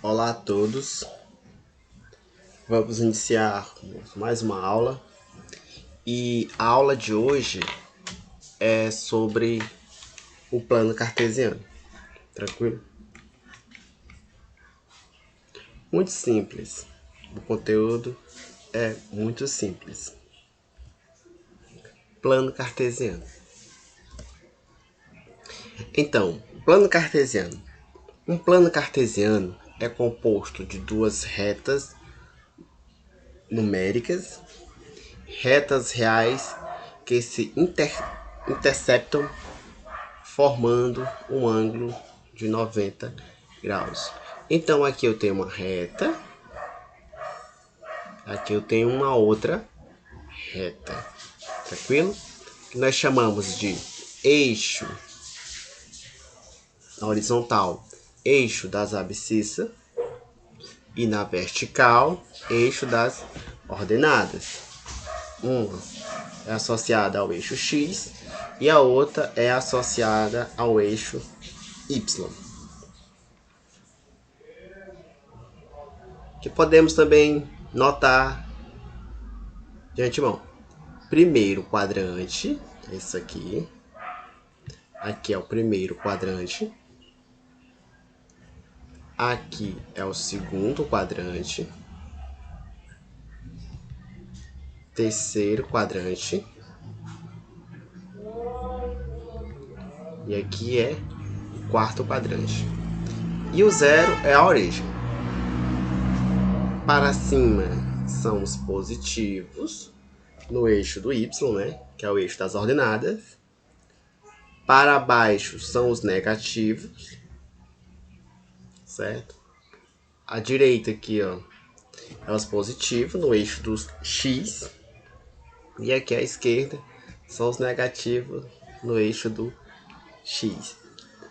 Olá a todos, vamos iniciar mais uma aula e a aula de hoje é sobre o plano cartesiano, tranquilo? Muito simples, o conteúdo é muito simples. Plano cartesiano. Então, plano cartesiano. Um plano cartesiano é composto de duas retas numéricas, retas reais que se interceptam formando um ângulo de 90 graus. Então aqui eu tenho uma reta, aqui eu tenho uma outra reta, tranquilo? Que nós chamamos de eixo na horizontal, eixo das abscissas, e na vertical, eixo das ordenadas. Uma é associada ao eixo X e a outra é associada ao eixo Y. Que podemos também notar de antemão. Primeiro quadrante, esse aqui. Aqui é o primeiro quadrante. Aqui é o segundo quadrante. Terceiro quadrante. E aqui é o quarto quadrante. E o zero é a origem. Para cima são os positivos no eixo do Y, né? Que é o eixo das ordenadas. Para baixo são os negativos, certo? A direita aqui, ó, é os positivos no eixo do X. E aqui à esquerda são os negativos no eixo do X,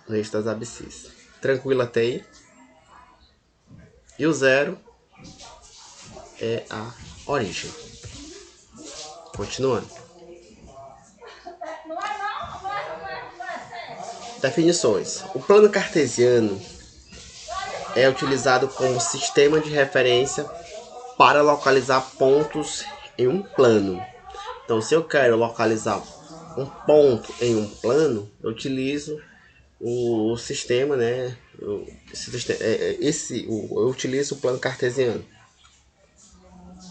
no eixo das abscissas. Tranquilo até aí? E o zero é a origem. Continuando. Definições. O plano cartesiano é utilizado como sistema de referência para localizar pontos em um plano. Então, se eu quero localizar um ponto em um plano, eu utilizo o sistema, né? Eu utilizo o plano cartesiano.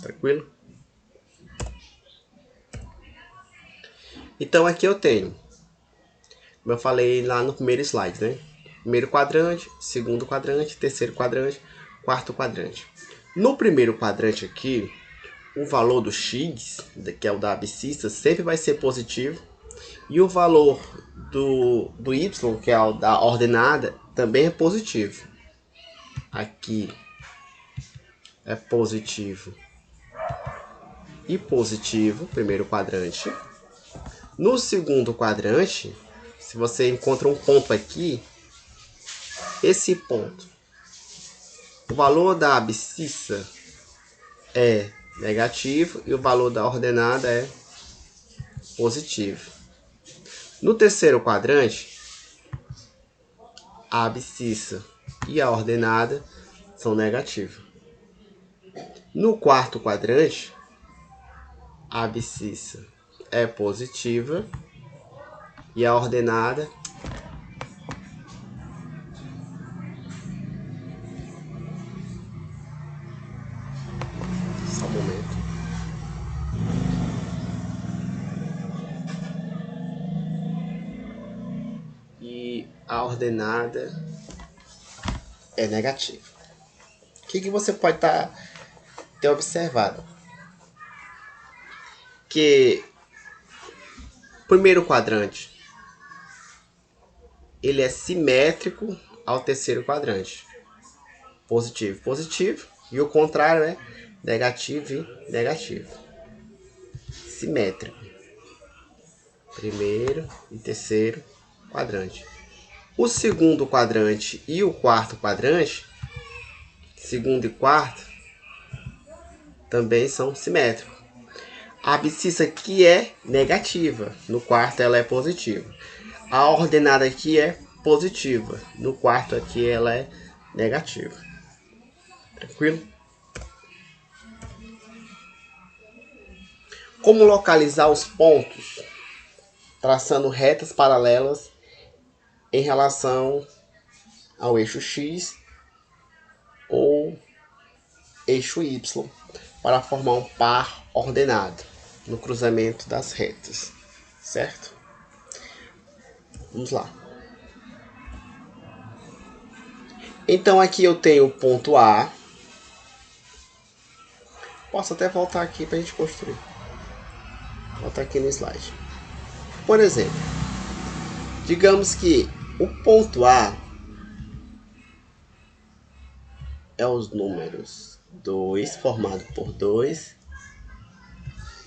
Tranquilo? Então, aqui eu tenho, como eu falei lá no primeiro slide, né? Primeiro quadrante, segundo quadrante, terceiro quadrante, quarto quadrante. No primeiro quadrante aqui, o valor do x, que é o da abscissa, sempre vai ser positivo. E o valor do y, que é o da ordenada, também é positivo. Aqui é positivo e positivo, primeiro quadrante. No segundo quadrante, se você encontra um ponto aqui, esse ponto, o valor da abscissa é negativo e o valor da ordenada é positivo. No terceiro quadrante, a abscissa e a ordenada são negativas. No quarto quadrante, a abscissa é positiva e a ordenada só um momento. E a ordenada é negativa. O que você pode ter observado? Que o primeiro quadrante ele é simétrico ao terceiro quadrante. Positivo, positivo. E o contrário é negativo e negativo. Simétrico. Primeiro e terceiro quadrante. O segundo quadrante e o quarto quadrante, segundo e quarto, também são simétricos. A abscissa aqui é negativa, no quarto ela é positiva. A ordenada aqui é positiva, no quarto aqui ela é negativa. Tranquilo? Como localizar os pontos? Traçando retas paralelas em relação ao eixo X ou eixo Y, para formar um par ordenado no cruzamento das retas, certo? Vamos lá. Então aqui eu tenho o ponto A. Posso até voltar aqui para a gente construir. Voltar aqui no slide. Por exemplo, digamos que o ponto A é os números 2 formado por 2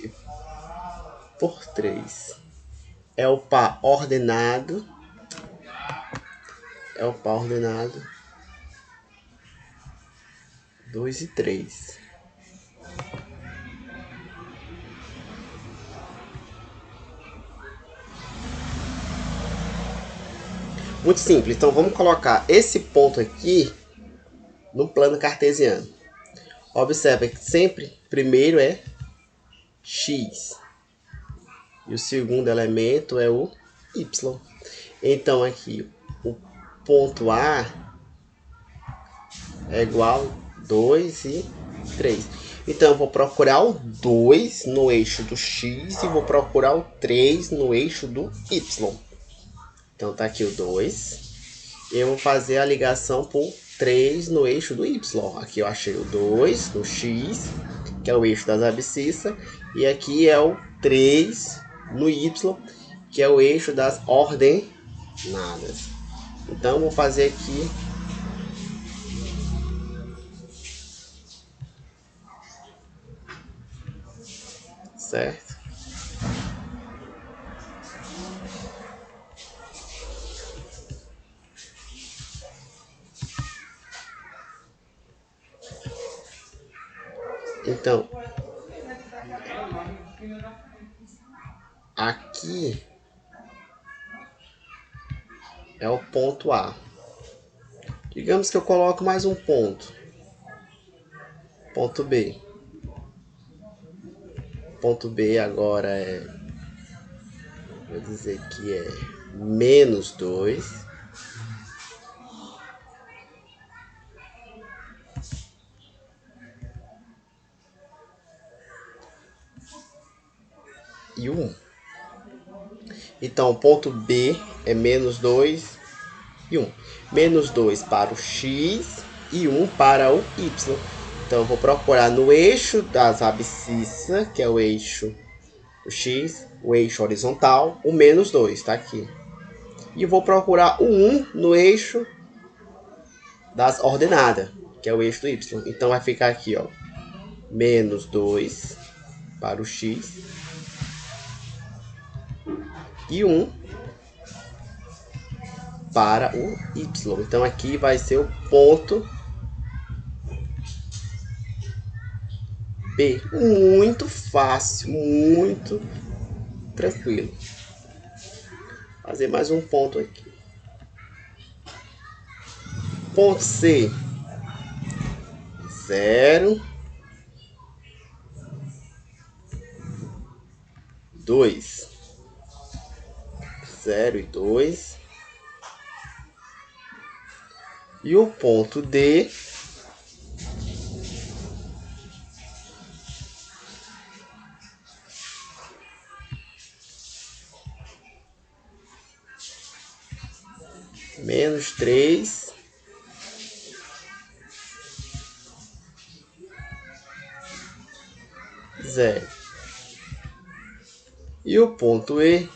e por 3. É o par ordenado. É o par ordenado 2 e 3. Muito simples. Então vamos colocar esse ponto aqui no plano cartesiano. Observa que sempre primeiro é X. E o segundo elemento é o Y. Então aqui o ponto A é igual a 2 e 3. Então eu vou procurar o 2 no eixo do X e vou procurar o 3 no eixo do Y. Então tá aqui o 2. E eu vou fazer a ligação por 3 no eixo do Y. Aqui eu achei o 2 no X, que é o eixo das abscissas. E aqui é o 3 no Y, que é o eixo das ordenadas. Então, vou fazer aqui certo? Então, aqui é o ponto A. Digamos que eu coloco mais um ponto. Ponto B. Ponto B agora é, vou dizer que é menos 2. E 1. Então, o ponto B é menos 2 e 1. Menos 2 para o X e 1 para o Y. Então, eu vou procurar no eixo das abscissas, que é o eixo do X, o eixo horizontal, o menos 2, está aqui. E vou procurar o 1 no eixo das ordenadas, que é o eixo do Y. Então, vai ficar aqui, ó, menos 2 para o X e 1 para o Y. Então, aqui vai ser o ponto B. Muito fácil, muito tranquilo. Fazer mais um ponto aqui. Ponto C. 0, 2. 0 e 2. E o ponto D menos 3, 0. E o ponto E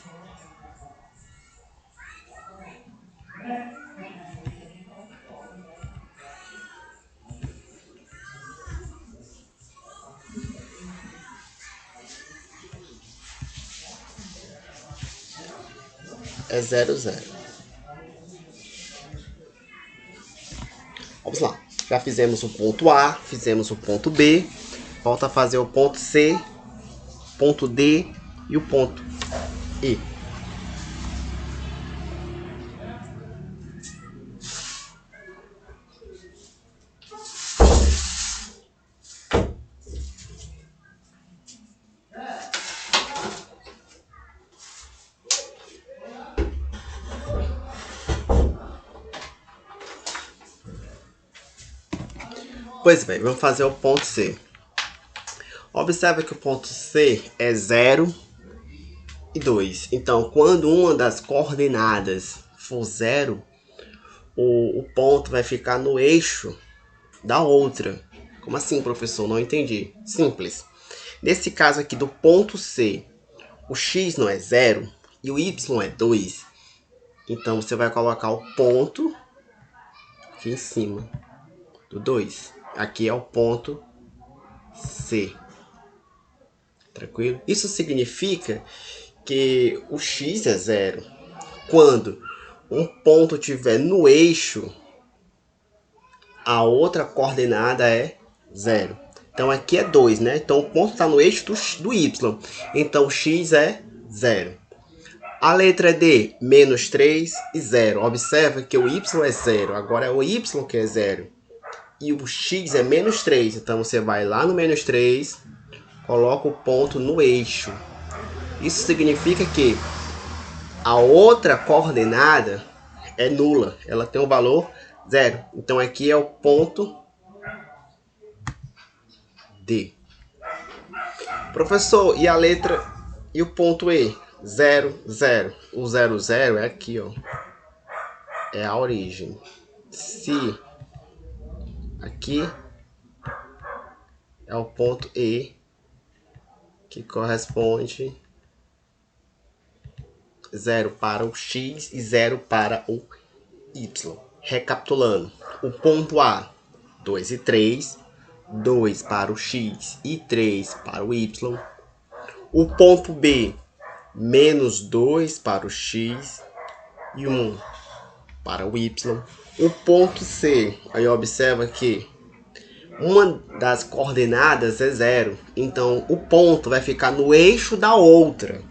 é 0, 0. Vamos lá. Já fizemos o ponto A, fizemos o ponto B. Falta fazer o ponto C, ponto D e o ponto E. Pois bem, vamos fazer o ponto C. Observa que o ponto C é 0 e 2. Então, quando uma das coordenadas for 0, o ponto vai ficar no eixo da outra. Como assim, professor? Não entendi. Simples. Nesse caso aqui do ponto C, o x não é 0 e o y é 2. Então, você vai colocar o ponto aqui em cima do 2. Aqui é o ponto C. Tranquilo? Isso significa que o x é 0. Quando um ponto estiver no eixo, a outra coordenada é 0. Então aqui é 2, né? Então o ponto está no eixo do y. Então o x é 0. A letra D, menos 3 e 0. Observa que o y é 0. Agora é o y que é 0. E o x é menos 3. Então você vai lá no menos 3, coloca o ponto no eixo. Isso significa que a outra coordenada é nula. Ela tem o valor 0. Então aqui é o ponto D. Professor, e a letra e o ponto E? 0, 0. O 0, 0 é aqui, ó. É a origem. Se aqui é o ponto E, que corresponde 0 para o X e 0 para o Y. Recapitulando, o ponto A, 2 e 3, 2 para o X e 3 para o Y. O ponto B, menos 2 para o X e 1 para o Y. O ponto C, aí observa que uma das coordenadas é 0, então o ponto vai ficar no eixo da outra.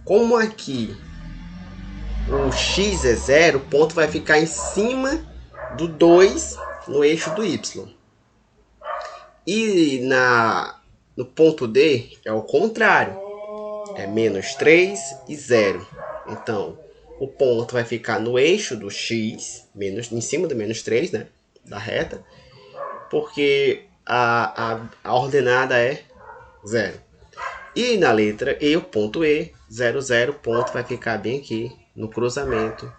Como aqui o x é 0, o ponto vai ficar em cima do 2 no eixo do y. E no ponto D é o contrário, é menos 3 e 0. Então o ponto vai ficar no eixo do x, em cima do menos 3, né, da reta, porque a ordenada é 0. E na letra E, o ponto E, 0, 0, ponto vai ficar bem aqui no cruzamento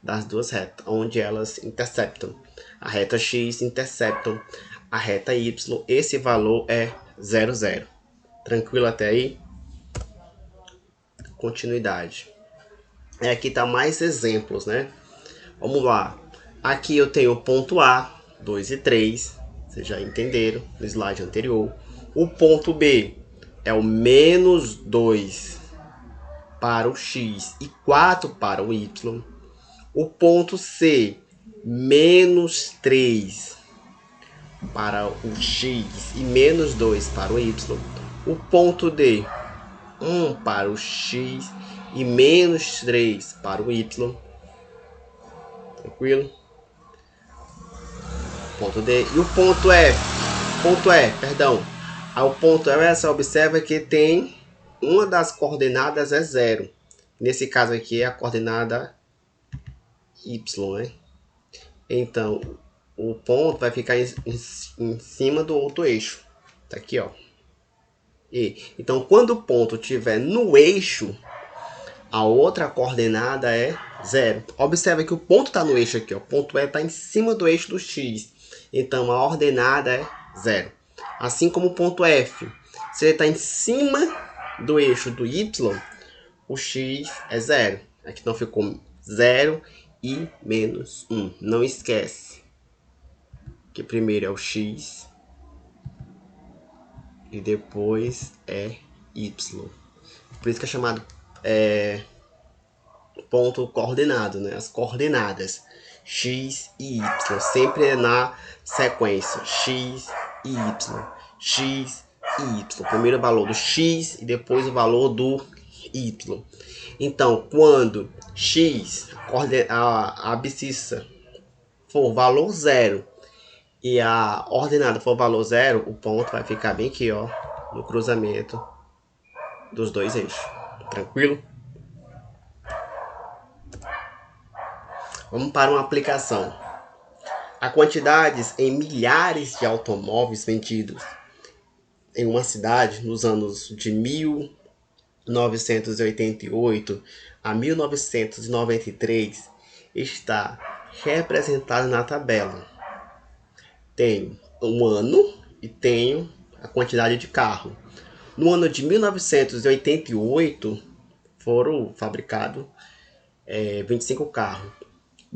das duas retas, onde elas interceptam. A reta X interceptam a reta Y. Esse valor é 0, 0. Tranquilo até aí? Continuidade. Aqui tá mais exemplos, né? Vamos lá. Aqui eu tenho o ponto A, 2 e 3. Vocês já entenderam no slide anterior. O ponto B é o menos 2 para o X e 4 para o Y. O ponto C, menos 3 para o X e menos 2 para o Y. O ponto D, 1 para o X e menos 3 para o Y. Tranquilo? Ponto D. E o ponto F? Ponto E, perdão. O ponto E, você observa que tem uma das coordenadas é 0. Nesse caso aqui é a coordenada Y, né? Então, o ponto vai ficar em cima do outro eixo. Tá aqui, ó. Então, quando o ponto estiver no eixo, a outra coordenada é 0. Observa que o ponto está no eixo aqui, ó. O ponto E está em cima do eixo do X. Então, a ordenada é 0. Assim como o ponto F. Se ele está em cima do eixo do Y, o X é 0. Aqui então ficou 0 e menos 1. Não esquece que primeiro é o X e depois é Y. Por isso que é chamado ponto coordenado, né? As coordenadas X e Y sempre é na sequência X e Y, X e Y. Primeiro o valor do X e depois o valor do Y. Então, quando X, a abscissa, for valor 0 e a ordenada for valor 0, o ponto vai ficar bem aqui, ó, no cruzamento dos dois eixos. Tranquilo? Vamos para uma aplicação. a quantidades em milhares de automóveis vendidos em uma cidade nos anos de 1988 a 1993 está representado na tabela. Tenho um ano e tenho a quantidade de carro. No ano de 1988 foram fabricados 25 carros.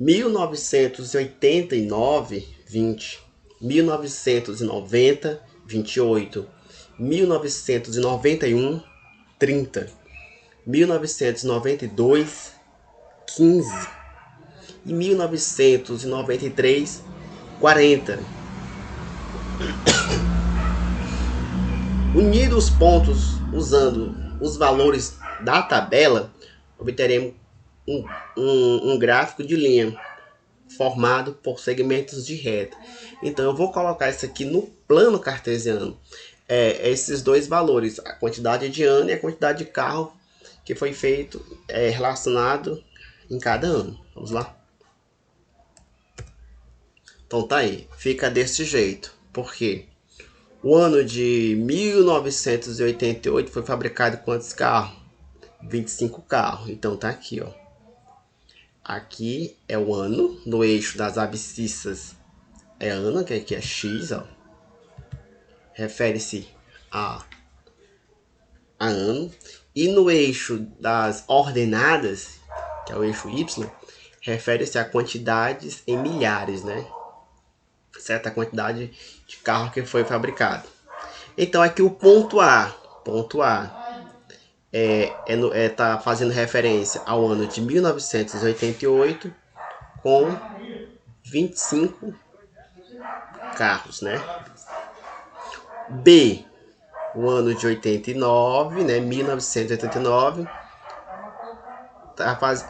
1989, 20. 1990, 28. 1991, 30. 1992, 15. E 1993, 40. Unidos os pontos usando os valores da tabela, obteremos um gráfico de linha formado por segmentos de reta. Então eu vou colocar isso aqui no plano cartesiano. Esses dois valores, a quantidade de ano e a quantidade de carro que foi feito relacionado em cada ano. Vamos lá? Então tá aí, fica desse jeito. Por quê? O ano de 1988 foi fabricado quantos carros? 25 carros. Então tá aqui, ó. Aqui é o ano, no eixo das abscissas é ano, que aqui é X, ó. Refere-se a ano. E no eixo das ordenadas, que é o eixo Y, refere-se a quantidades em milhares, né? Certa quantidade de carro que foi fabricado. Então aqui o ponto A tá fazendo referência ao ano de 1988 com 25 carros, né? B, o ano de 89, né? 1989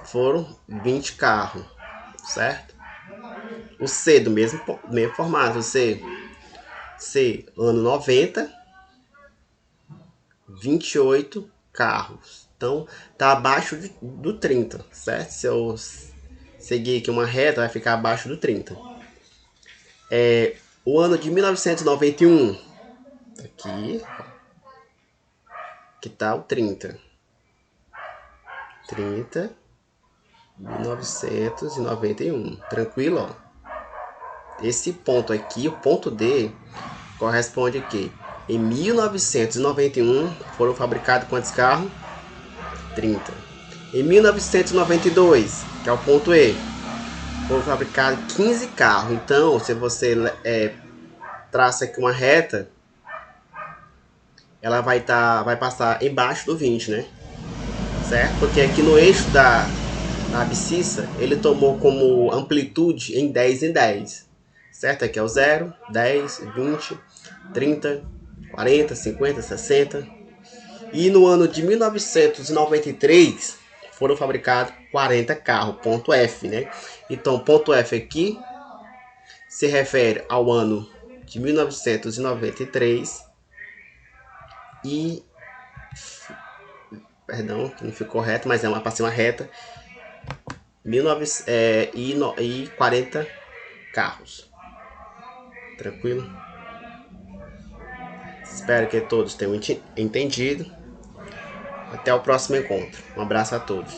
foram 20 carros, certo? O C do mesmo formato, C, ano 90, 28 carros. Então, tá abaixo do 30, certo? Se eu seguir aqui uma reta, vai ficar abaixo do 30. O ano de 1991, aqui, que tá o 30. 1991. Tranquilo, ó. Esse ponto aqui, o ponto D, corresponde aqui. Em 1991 foram fabricados quantos carros? 30. Em 1992, que é o ponto E, foram fabricados 15 carros. Então, se você traça aqui uma reta, ela vai passar embaixo do 20, né? Certo? Porque aqui no eixo da abscissa, ele tomou como amplitude em 10 em 10. Certo? Aqui é o 0, 10, 20, 30, 40, 50, 60. E no ano de 1993 foram fabricados 40 carros, ponto F, né? Então, ponto F aqui se refere ao ano de 1993 e... Perdão, que não ficou reto, mas é para ser uma reta. 40 carros. Tranquilo? Espero que todos tenham entendido. Até o próximo encontro. Um abraço a todos.